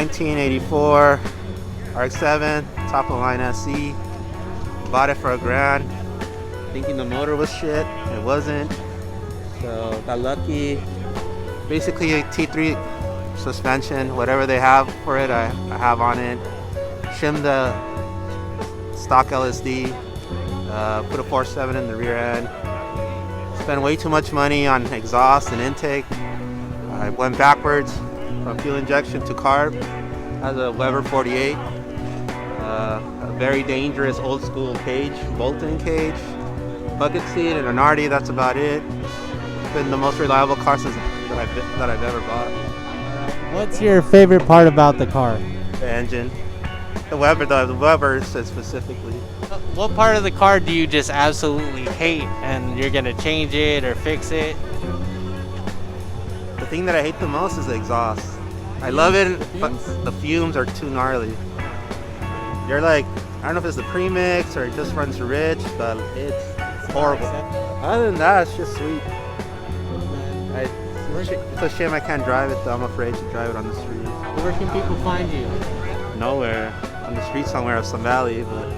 1984 RX7 top of the line SE. Bought it for $1,000, thinking the motor was shit. It wasn't, so got lucky. Basically a T3 suspension, whatever they have for it, I have on it. Shimmed the stock LSD, put a 4.7 in the rear end. Spent way too much money on exhaust and intake. I went backwards from fuel injection to carb. Has a Weber 48, a very dangerous old school cage, bolt-in cage, bucket seat, and an RD. That's about it. It's been the most reliable car since that I've ever bought. What's your favorite part about the car? The engine, the Weber said specifically. What part of the car do you just absolutely hate and you're gonna change it or fix it? The thing that I hate the most is the exhaust. I love it, but the fumes are too gnarly. You're like, I don't know if it's the premix or it just runs rich, but it's horrible. Other than that, it's just sweet. It's a shame I can't drive it though. I'm afraid to drive it on the street. Where can people find you? Nowhere. On the street somewhere of some valley, but